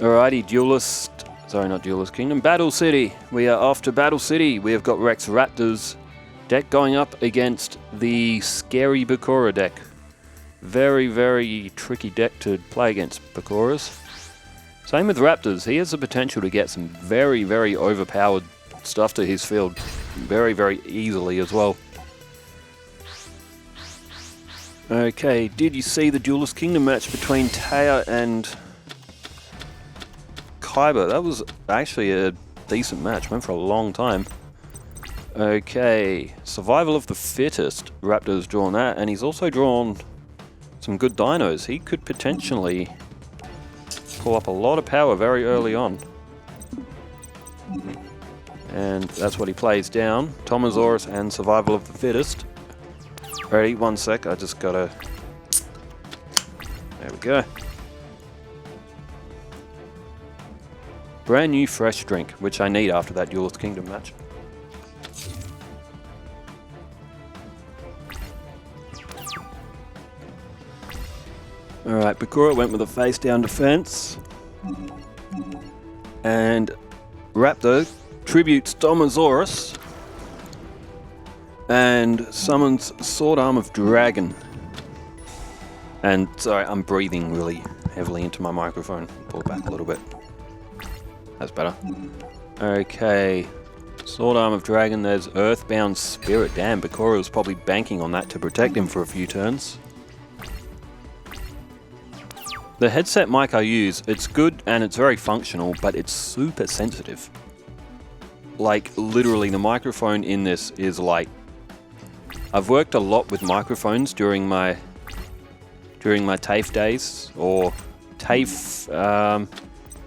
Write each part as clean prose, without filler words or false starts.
Alrighty, Duelist. Sorry, not Duelist Kingdom. Battle City. We are off to Battle City. We have got Rex Raptor's deck going up against the scary Bakura deck. Very, very tricky deck to play against Bakura's. Same with Raptors. He has the potential to get some very, very overpowered stuff to his field very, very easily as well. Okay, did you see the Duelist Kingdom match between Taya and Kaiba? That was actually a decent match. Went for a long time. Okay, Survival of the Fittest. Raptor's drawn that, and he's also drawn some good dinos. He could potentially pull up a lot of power very early on. And that's what he plays down. Tomosaurus and Survival of the Fittest. Ready, 1 sec, I just gotta... There we go. Brand new fresh drink, which I need after that Duelist Kingdom match. Alright, Bakura went with a face down defense. And Raptor tributes Tomosaurus and summons Sword Arm of Dragon. And sorry, I'm breathing really heavily into my microphone. Pull it back a little bit. That's better. Okay. Sword Arm of Dragon, there's Earthbound Spirit. Damn, Bakura was probably banking on that to protect him for a few turns. The headset mic I use, it's good and it's very functional, but it's super sensitive. Like, literally, the microphone in this is like... I've worked a lot with microphones during my TAFE days, or TAFE,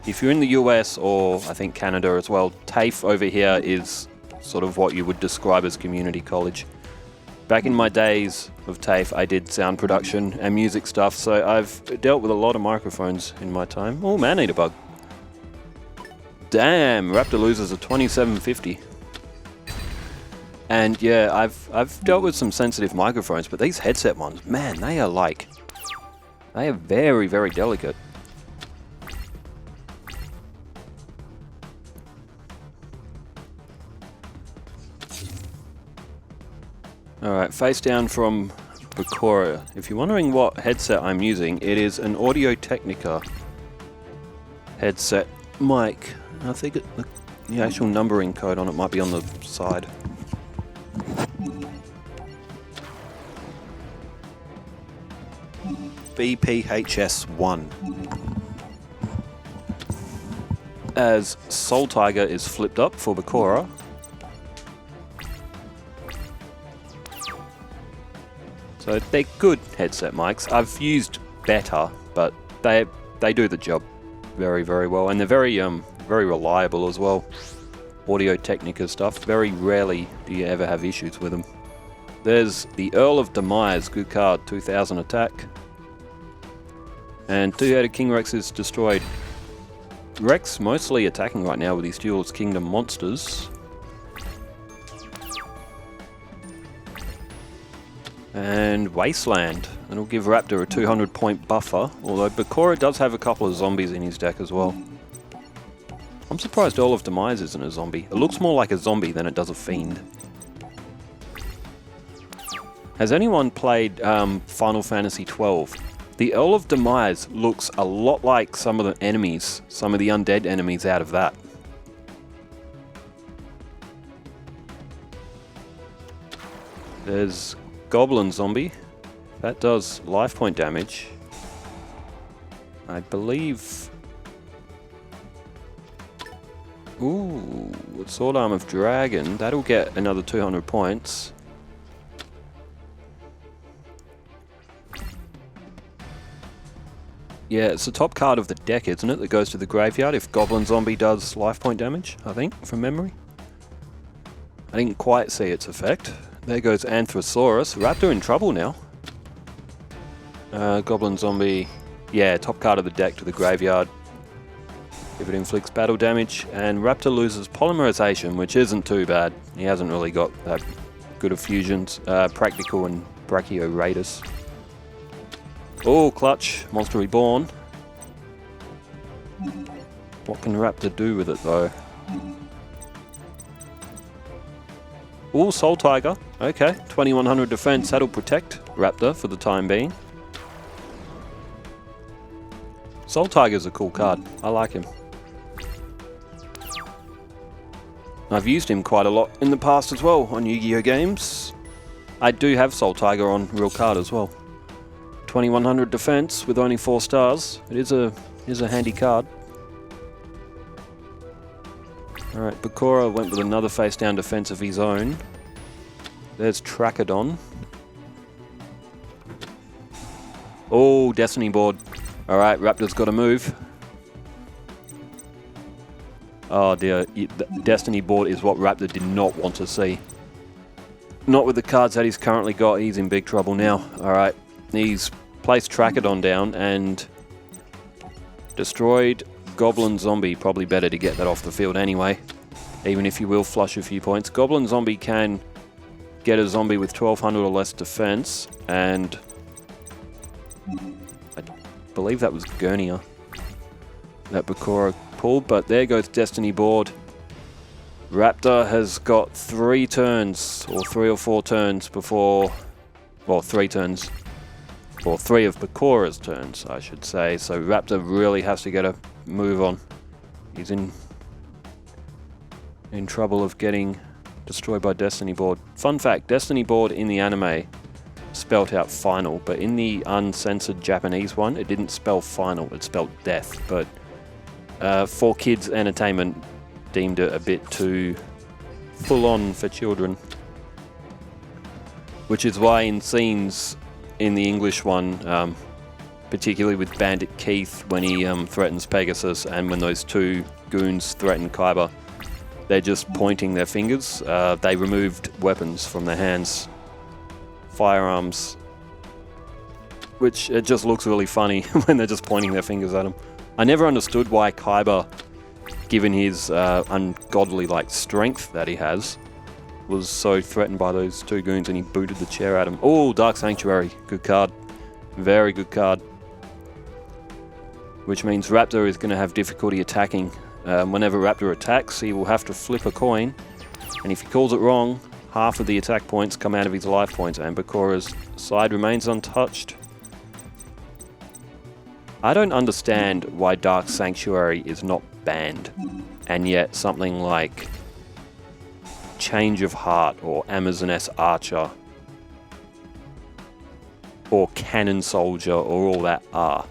if you're in the US or I think Canada as well, TAFE over here is sort of what you would describe as community college. Back in my days of TAFE, I did sound production and music stuff, so I've dealt with a lot of microphones in my time. Oh, man-eater bug. Damn, Raptor loses a 2750. And yeah, I've dealt with some sensitive microphones, but these headset ones, man, they are very, very delicate. Alright, face down from Bakura. If you're wondering what headset I'm using, it is an Audio-Technica headset mic. I think the actual numbering code on it might be on the side. BPHS1. As Soul Tiger is flipped up for Bakura. So they're good headset mics. I've used better, but they do the job very, very well, and they're very reliable as well. Audio-Technica stuff. Very rarely do you ever have issues with them. There's the Earl of Demise, good card, 2000 attack. And two-headed King Rex is destroyed. Rex mostly attacking right now with his Duelist Kingdom monsters. And Wasteland. That'll give Raptor a 200 point buffer, although Bakura does have a couple of zombies in his deck as well. I'm surprised Earl of Demise isn't a zombie. It looks more like a zombie than it does a fiend. Has anyone played Final Fantasy XII? The Earl of Demise looks a lot like some of the enemies, some of the undead enemies out of that. There's Goblin Zombie. That does life point damage. I believe... Ooh, Sword Arm of Dragon. That'll get another 200 points. Yeah, it's the top card of the deck, isn't it, that goes to the graveyard if Goblin Zombie does life point damage, I think, from memory. I didn't quite see its effect. There goes Anthrosaurus. Raptor in trouble now. Goblin Zombie. Yeah, top card of the deck to the graveyard. If it inflicts battle damage. And Raptor loses Polymerization, which isn't too bad. He hasn't really got that good of fusions. Practical and Brachio Raiders. Oh, clutch. Monster Reborn. What can Raptor do with it though? Ooh, Soul Tiger. Okay, 2100 defense. That'll protect Raptor for the time being. Soul Tiger's a cool card. I like him. I've used him quite a lot in the past as well on Yu-Gi-Oh games. I do have Soul Tiger on real card as well. 2100 defense with only 4 stars. It is a handy card. Alright, Bakura went with another face down defense of his own. There's Trachodon. Oh, Destiny board. Alright, Raptor's got to move. Oh dear, the Destiny board is what Raptor did not want to see. Not with the cards that he's currently got, he's in big trouble now. Alright, he's placed Trachodon down and destroyed Goblin Zombie. Probably better to get that off the field anyway, even if you will flush a few points. Goblin Zombie can get a zombie with 1200 or less defense, and I believe that was Gurnia that Bakura pulled, but there goes Destiny board. Raptor has got 3 turns, or 3 or 4 turns before, well, 3 turns, or 3 of Bakura's turns, I should say. So Raptor really has to get a move on. He's in trouble of getting destroyed by Destiny board. Fun fact, Destiny board in the anime spelt out final, but in the uncensored Japanese one, it didn't spell final, it spelled death. But for kids' entertainment, deemed it a bit too full-on for children. Which is why in scenes in the English one, particularly with Bandit Keith when he threatens Pegasus, and when those 2 goons threaten Kaiba, they're just pointing their fingers. They removed weapons from their hands, firearms, which it just looks really funny when they're just pointing their fingers at them. I never understood why Kaiba, given his ungodly like strength that he has, was so threatened by those 2 goons, and he booted the chair at him. Oh, Dark Sanctuary, good card, very good card. Which means Raptor is going to have difficulty attacking. Whenever Raptor attacks, he will have to flip a coin, and if he calls it wrong, half of the attack points come out of his life points, and Bakura's side remains untouched. I don't understand why Dark Sanctuary is not banned, and yet something like Change of Heart or Amazoness Archer or Cannon Soldier or all that are.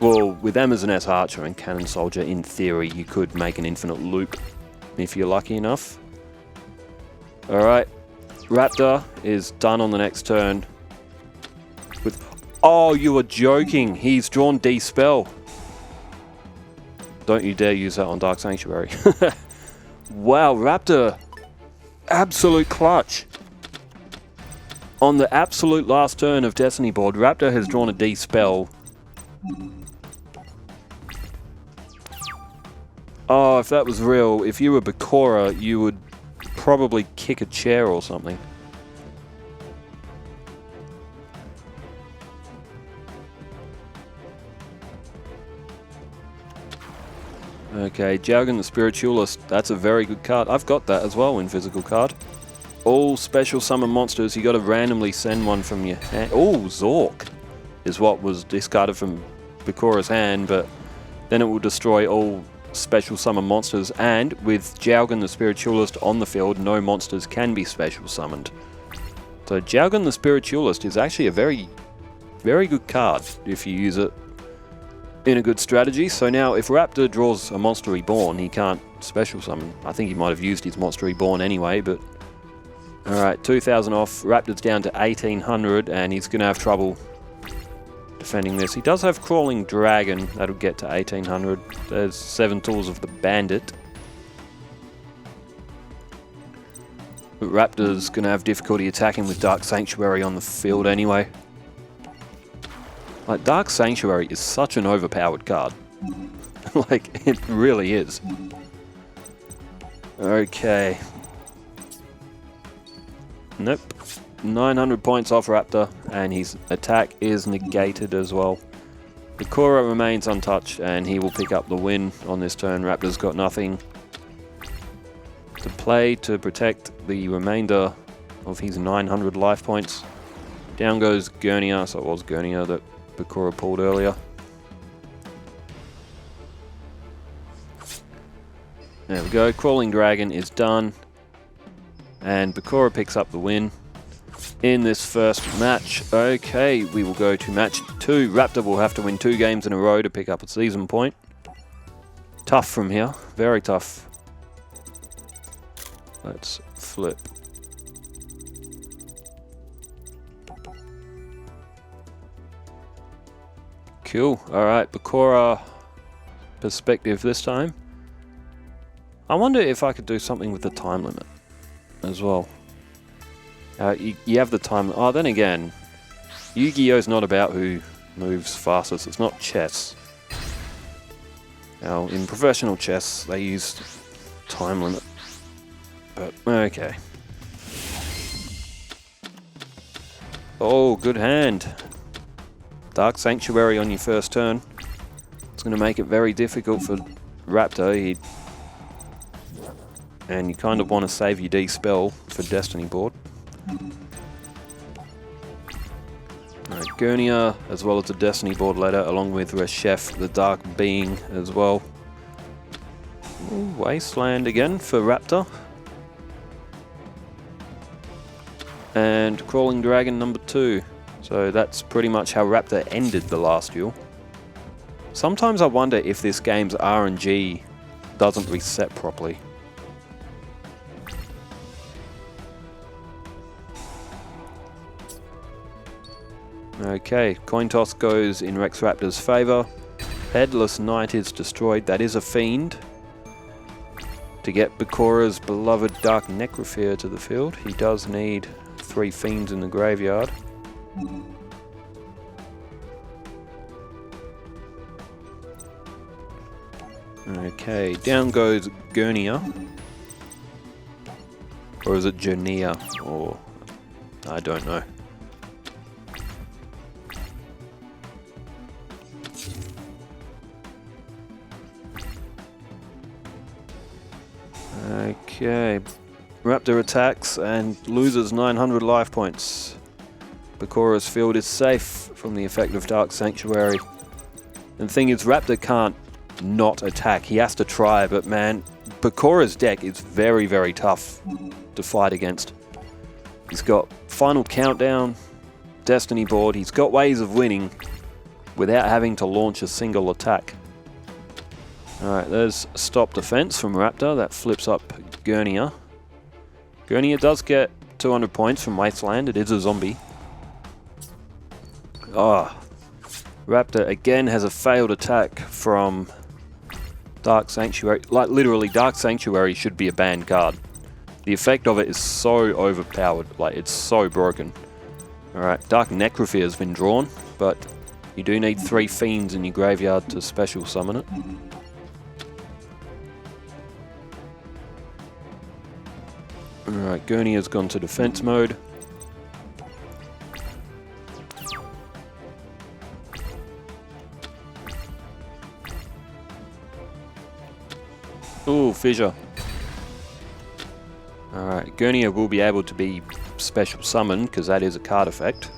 Well, with Amazoness Archer and Cannon Soldier, in theory, you could make an infinite loop if you're lucky enough. Alright, Raptor is done on the next turn with... Oh, you are joking! He's drawn D-Spell. Don't you dare use that on Dark Sanctuary. Wow, Raptor, absolute clutch. On the absolute last turn of Destiny board, Raptor has drawn a D-Spell. Oh, if that was real, if you were Bakura, you would probably kick a chair or something. Okay, Jaugen the Spiritualist, that's a very good card. I've got that as well in physical card. All special summon monsters, you got to randomly send one from your hand. Oh, Zork is what was discarded from Bakura's hand, but then it will destroy all special summon monsters, and with Jaugen the Spiritualist on the field, no monsters can be special summoned. So Jaugen the Spiritualist is actually a very, very good card if you use it in a good strategy. So now if Raptor draws a Monster Reborn, he can't special summon. I think he might have used his Monster Reborn anyway, but... Alright, 2,000 off, Raptor's down to 1,800, and he's going to have trouble defending this. He does have Crawling Dragon, that'll get to 1,800. There's 7 tools of the Bandit. But Raptor's going to have difficulty attacking with Dark Sanctuary on the field anyway. Like, Dark Sanctuary is such an overpowered card. Like, it really is. Okay. Nope. 900 points off Raptor, and his attack is negated as well. Bakura remains untouched and he will pick up the win on this turn. Raptor's got nothing to play to protect the remainder of his 900 life points. Down goes Yugioh, so it was Yugioh that Bakura pulled earlier. There we go, Crawling Dragon is done. And Bakura picks up the win in this first match. Okay, we will go to match 2. Raptor will have to win 2 games in a row to pick up a season point. Tough from here, very tough. Let's flip. Cool. Alright, Bakura perspective this time. I wonder if I could do something with the time limit as well. You have the time... Oh, then again, Yu-Gi-Oh's not about who moves fastest. It's not chess. Now, in professional chess, they use time limit. But, okay. Oh, good hand. Dark Sanctuary on your first turn. It's going to make it very difficult for Raptor. And you kind of want to save your D-Spell for Destiny board. Right, Yugioh, as well as the Destiny board ladder, along with Reshef, the Dark Being, as well. Ooh, Wasteland again for Raptor. And Crawling Dragon number 2. So that's pretty much how Raptor ended the last duel. Sometimes I wonder if this game's RNG doesn't reset properly. Okay, coin toss goes in Rex Raptor's favour. Headless Knight is destroyed. That is a fiend. To get Bakura's beloved Dark Necrophere to the field, he does need 3 fiends in the graveyard. Okay, down goes Yugioh. Or is it Yugioh? Or I don't know. Okay, Raptor attacks and loses 900 life points. Bakura's field is safe from the effect of Dark Sanctuary. And the thing is, Raptor can't not attack. He has to try, but man, Bakura's deck is very, very tough to fight against. He's got Final Countdown, Destiny board. He's got ways of winning without having to launch a single attack. Alright, there's Stop Defense from Raptor. That flips up Yugioh. Yugioh does get 200 points from Wasteland. It is a zombie. Ah, Raptor again has a failed attack from Dark Sanctuary. Like, literally, Dark Sanctuary should be a banned card. The effect of it is so overpowered. Like, it's so broken. Alright, Dark Necrophere has been drawn, but you do need 3 fiends in your graveyard to special summon it. Alright, Yugioh has gone to defense mode. Ooh, Fissure. Alright, Yugioh will be able to be special summoned, because that is a card effect.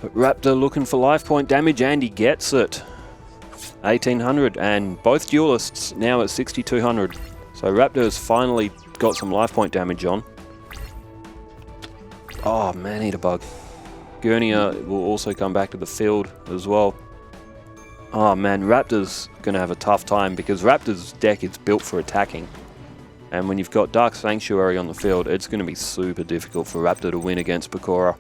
But Raptor looking for life point damage, and he gets it. 1800, and both duelists now at 6200. So Raptor has finally got some life point damage on. Oh, Man-Eater Bug. Yugioh will also come back to the field as well. Oh man, Raptor's going to have a tough time because Raptor's deck is built for attacking. And when you've got Dark Sanctuary on the field, it's going to be super difficult for Raptor to win against Bakura.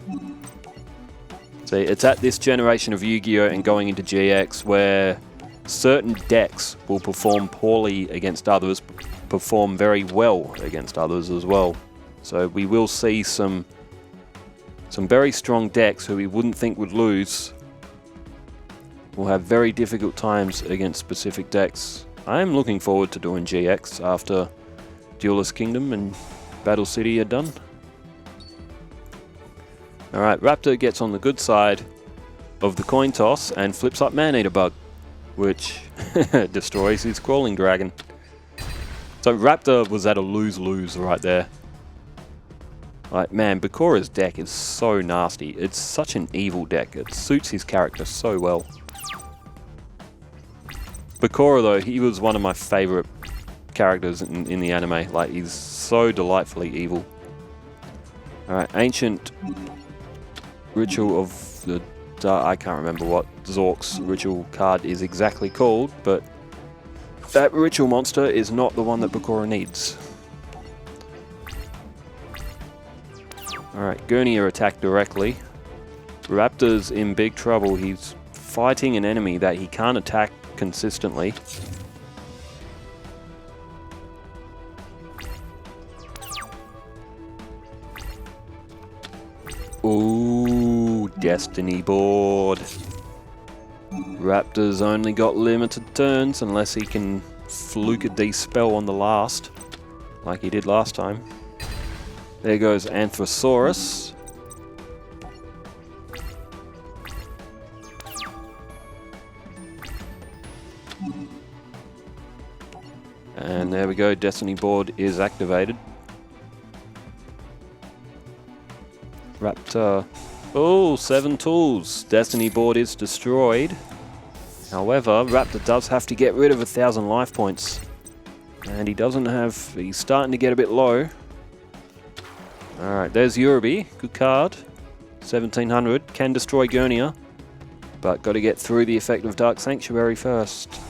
See, it's at this generation of Yu-Gi-Oh! And going into GX where certain decks will perform poorly against others, perform very well against others as well. So we will see some very strong decks who we wouldn't think would lose will have very difficult times against specific decks. I am looking forward to doing GX after Duelist Kingdom and Battle City are done. Alright, Raptor gets on the good side of the coin toss and flips up Man-Eater Bug, which destroys his Crawling Dragon. So Raptor was at a lose-lose right there. Like, man, Bakura's deck is so nasty. It's such an evil deck. It suits his character so well. Bakura, though, he was one of my favorite characters in the anime. Like, he's so delightfully evil. Alright, Ancient Ritual of the Dark. I can't remember what Zork's ritual card is exactly called, but that ritual monster is not the one that Bakura needs. Alright, Gurnia attacked directly. Raptor's in big trouble. He's fighting an enemy that he can't attack consistently. Ooh, Destiny board. Raptor's only got limited turns unless he can fluke a D-spell on the last, like he did last time. There goes Anthrosaurus. And there we go, Destiny board is activated. Raptor. Oh, 7 tools. Destiny board is destroyed. However, Raptor does have to get rid of 1,000 life points. And he doesn't have... he's starting to get a bit low. Alright, there's Yugioh. Good card. 1700. Can destroy Gurnia. But got to get through the effect of Dark Sanctuary first.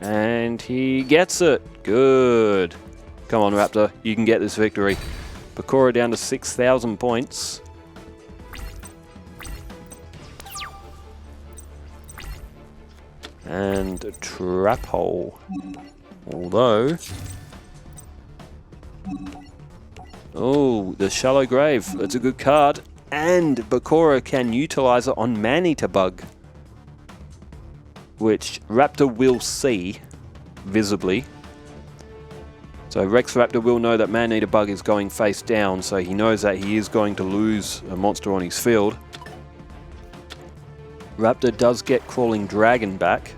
And he gets it. Good. Come on, Raptor. You can get this victory. Bakura down to 6,000 points. And a Trap Hole. Although... oh, the Shallow Grave. That's a good card. And Bakura can utilize it on Man-Eater Bug, which Raptor will see visibly. So Rex Raptor will know that Man-Eater Bug is going face down, so he knows that he is going to lose a monster on his field. Raptor does get Crawling Dragon back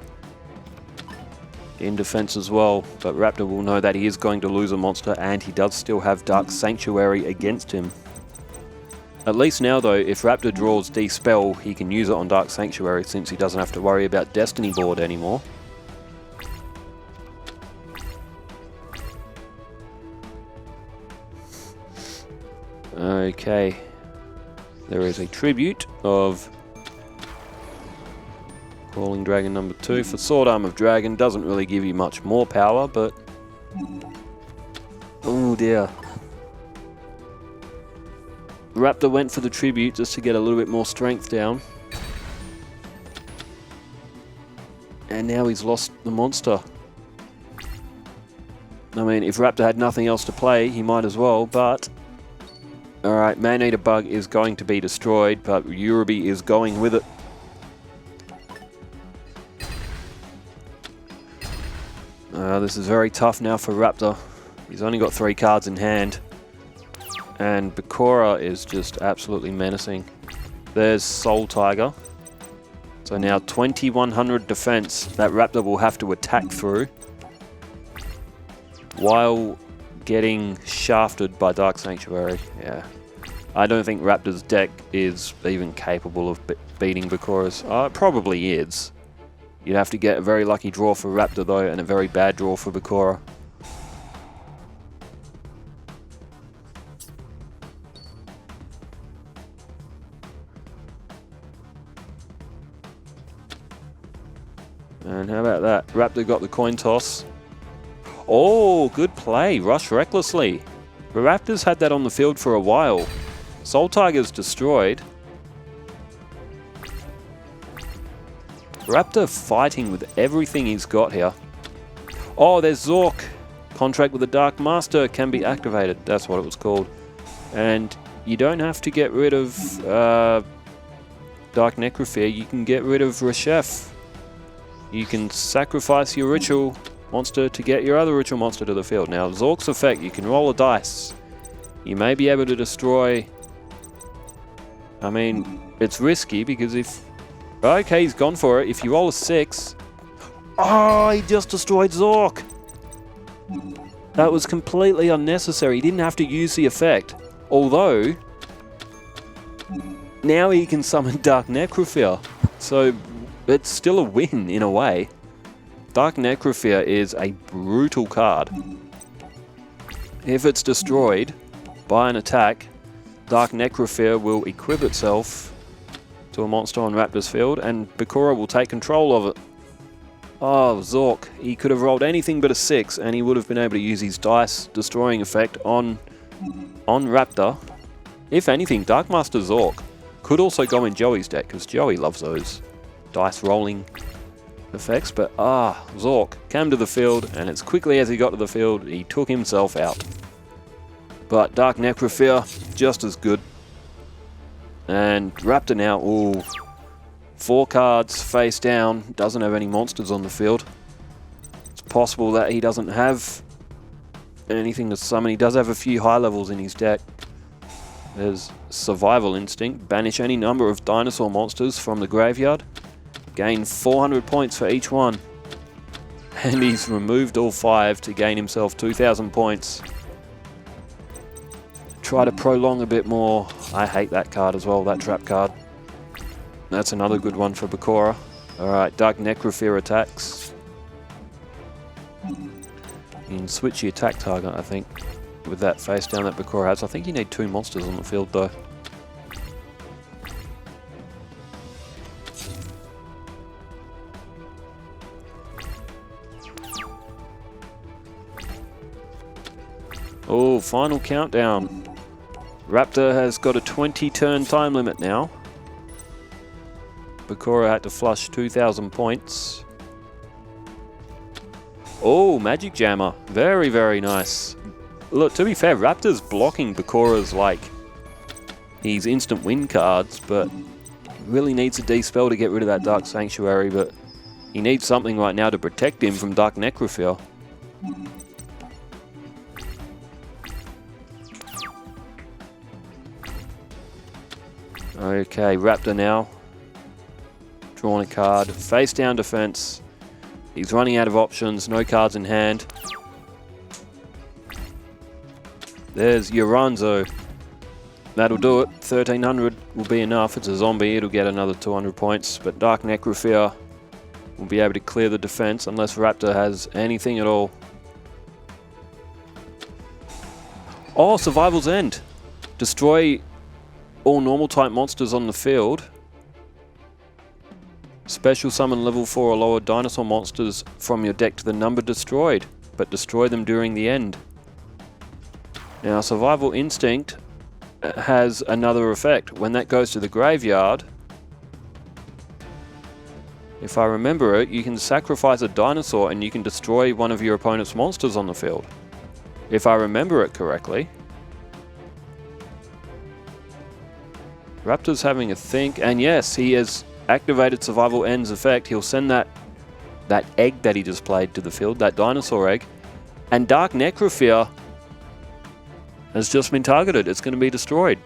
in defense as well, but Raptor will know that he is going to lose a monster, and he does still have Dark Sanctuary against him. At least now though, if Raptor draws D-Spell, he can use it on Dark Sanctuary since he doesn't have to worry about Destiny board anymore. Okay, there is a tribute of Crawling Dragon number 2 for Sword Arm of Dragon. Doesn't really give you much more power, but... oh dear. Raptor went for the tribute just to get a little bit more strength down. And now he's lost the monster. I mean, if Raptor had nothing else to play, he might as well, but... alright, Man-Eater Bug is going to be destroyed, but Yugioh is going with it. This is very tough now for Raptor. He's only got 3 cards in hand. And Bakura is just absolutely menacing. There's Soul Tiger. So now 2100 defense that Raptor will have to attack through, while getting shafted by Dark Sanctuary. Yeah. I don't think Raptor's deck is even capable of beating Bakura's. It probably is. You'd have to get a very lucky draw for Raptor though, and a very bad draw for Bakura. And how about that? Raptor got the coin toss. Oh, good play. Rush recklessly. The Raptors had that on the field for a while. Soul Tiger's destroyed. Raptor fighting with everything he's got here. Oh, there's Zork. Contract with the Dark Master can be activated. That's what it was called. And you don't have to get rid of Dark Necrophere. You can get rid of Reshef. You can sacrifice your ritual monster to get your other ritual monster to the field. Now, Zork's effect, you can roll a dice. You may be able to destroy I mean, it's risky because if... Okay, he's gone for it. If you roll a 6... Oh, he just destroyed Zork! That was completely unnecessary. He didn't have to use the effect. Although... Now he can summon Dark Necrofear. So, it's still a win, in a way. Dark Necrofear is a brutal card. If it's destroyed by an attack, Dark Necrofear will equip itself to a monster on Raptor's field, and Bakura will take control of it. Oh, Zork. He could have rolled anything but a 6, and he would have been able to use his dice destroying effect on Raptor. If anything, Dark Master Zork could also go in Joey's deck, because Joey loves those dice rolling effects, but Zork came to the field, and as quickly as he got to the field, he took himself out. But Dark Necrofear, just as good. And Raptor now, ooh, 4 cards face down, doesn't have any monsters on the field. It's possible that he doesn't have anything to summon. He does have a few high levels in his deck. There's Survival Instinct, banish any number of dinosaur monsters from the graveyard. Gain 400 points for each one. And he's removed all 5 to gain himself 2,000 points. Try to prolong a bit more. I hate that card as well, that trap card. That's another good one for Bakura. Alright, Dark Necrofear attacks. You can switch your attack target, I think, with that face down that Bakura has. I think you need 2 monsters on the field though. Oh, final countdown. Raptor has got a 20 turn time limit now. Bakura had to flush 2,000 points. Oh, Magic Jammer. Very, very nice. Look, to be fair, Raptor's blocking Bakura's, like, his instant win cards, but really needs a D-spell to get rid of that Dark Sanctuary, but he needs something right now to protect him from Dark Necrofear. Okay, Raptor now. Drawn a card. Face down defense. He's running out of options. No cards in hand. There's Yoranzo. That'll do it. 1,300 will be enough. It's a zombie. It'll get another 200 points. But Dark Necrofear will be able to clear the defense unless Raptor has anything at all. Oh, Survival's End. Destroy all normal type monsters on the field. Special summon level 4 or lower dinosaur monsters from your deck to the number destroyed, but destroy them during the end. Now, Survival Instinct has another effect. When that goes to the graveyard, if I remember it, you can sacrifice a dinosaur and you can destroy one of your opponent's monsters on the field. If I remember it correctly. Raptor's having a think, and yes, he has activated Survival End's effect. He'll send that egg that he just played to the field, that dinosaur egg, and Dark Necrofear has just been targeted. It's going to be destroyed.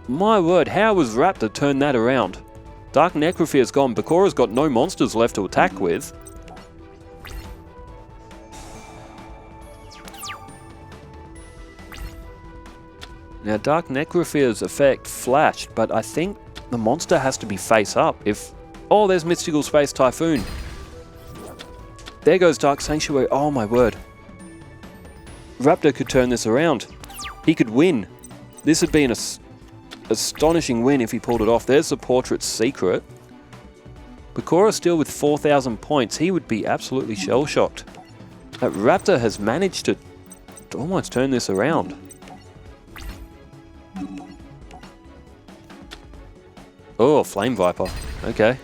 My word, how has Raptor turned that around? Dark Necrofear's gone. Bakura's got no monsters left to attack with. Now, Dark Necrofear's effect flashed, but I think the monster has to be face up. Oh, there's Mystical Space Typhoon. There goes Dark Sanctuary. Oh my word. Raptor could turn this around. He could win. This would be an astonishing win if he pulled it off. There's the Portrait's Secret. Bakura still with 4,000 points. He would be absolutely shell-shocked. That Raptor has managed to almost turn this around. Oh, Flame Viper. Okay.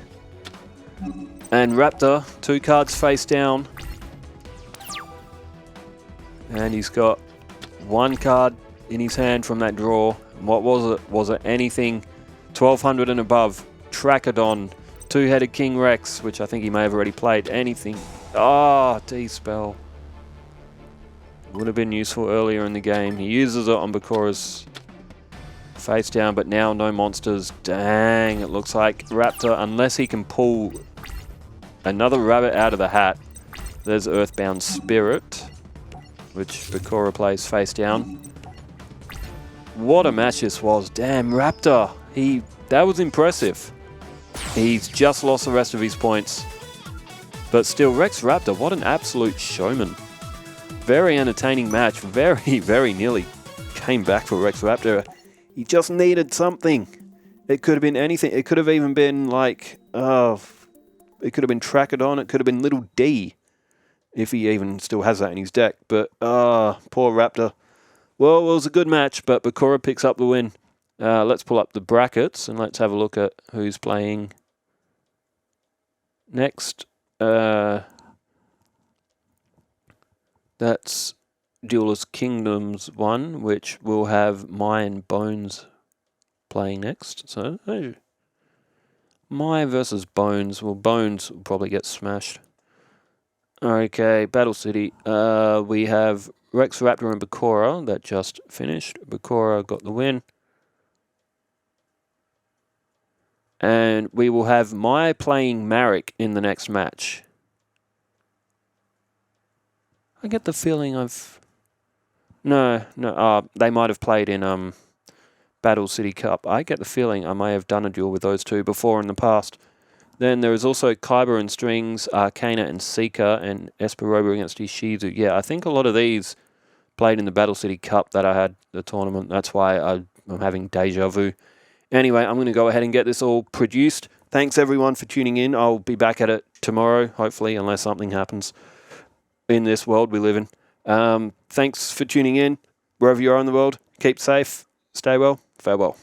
And Raptor, 2 cards face down. And he's got 1 card in his hand from that draw. What was it? Was it anything 1,200 and above? Trachodon, 2-headed King Rex, which I think he may have already played. Anything. Ah, D-spell. Would have been useful earlier in the game. He uses it on Bakura's face down, but now no monsters. Dang, it looks like Raptor, unless he can pull another rabbit out of the hat. There's Earthbound Spirit, which Bakura plays face down. What a match this was. Damn, Raptor. That was impressive. He's just lost the rest of his points. But still, Rex Raptor, what an absolute showman. Very entertaining match. Very, very nearly came back for Rex Raptor. He just needed something. It could have been anything. It could have even been like, it could have been Trachodon. It could have been Little D, if he even still has that in his deck. But, poor Raptor. Well, it was a good match, but Bakura picks up the win. Let's pull up the brackets and let's have a look at who's playing next. That's Duelist Kingdoms 1, which will have Mai and Bones playing next. So, Mai versus Bones. Well, Bones will probably get smashed. Okay, Battle City. We have Rex Raptor and Bakura that just finished. Bakura got the win. And we will have Mai playing Marek in the next match. I get the feeling No, they might have played in Battle City Cup. I get the feeling I may have done a duel with those two before in the past. Then there is also Kyber and Strings, Arcana and Seeker, and Esperoba against Ishizu. Yeah, I think a lot of these played in the Battle City Cup that I had the tournament. That's why I'm having deja vu. Anyway, I'm going to go ahead and get this all produced. Thanks, everyone, for tuning in. I'll be back at it tomorrow, hopefully, unless something happens in this world we live in. Thanks for tuning in. Wherever you are in the world, keep safe, stay well, farewell.